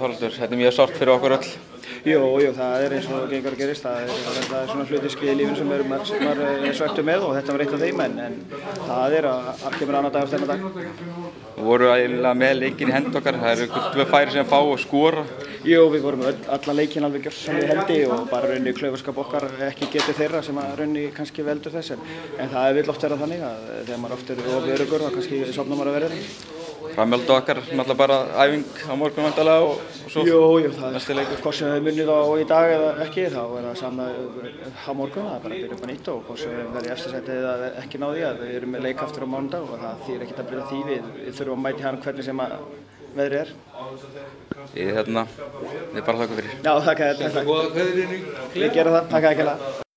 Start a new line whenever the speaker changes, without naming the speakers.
Þorvaldur, þetta mjög sárt fyrir okkur öll.
Jú, það eins og gengur að gerist. Það svona hlutir í lífinu sem maður er svekktur með og þetta var eitt af þeim, en það kemur annar dag eftir þennan dag.
Við vorum eiginlega með leikinn í hend okkar, það ykkur 2 færi sem fá og skora.
Jú, við vorum alla leikinn alveg gjörsamlega í hendi og bara raunni klaufaskap okkar ekki getið þeirra sem að raunni kannski veldur þess, en það vill oft vera þannig að þegar maður oft of öruggur þá kannski sofnar maður að vera það.
Framhjálpar okkar, náttúrulega bara æfing á morgun vantarlega og svo
næsti leikur. Hvort sem við munnið á í dag eða ekki, þá er það sama á morgun, það er bara að byrja upp á nýtt og hvort sem við verðum í efsta sæti eða ekki náði að við erum með leik aftur á mánudag og það þýðir ekkert að byrja því við þurfum að mæta hann hvernig sem veðrið er.
Við bara þakka fyrir.
Já, þakka þér. Við gerum það, þakka þér.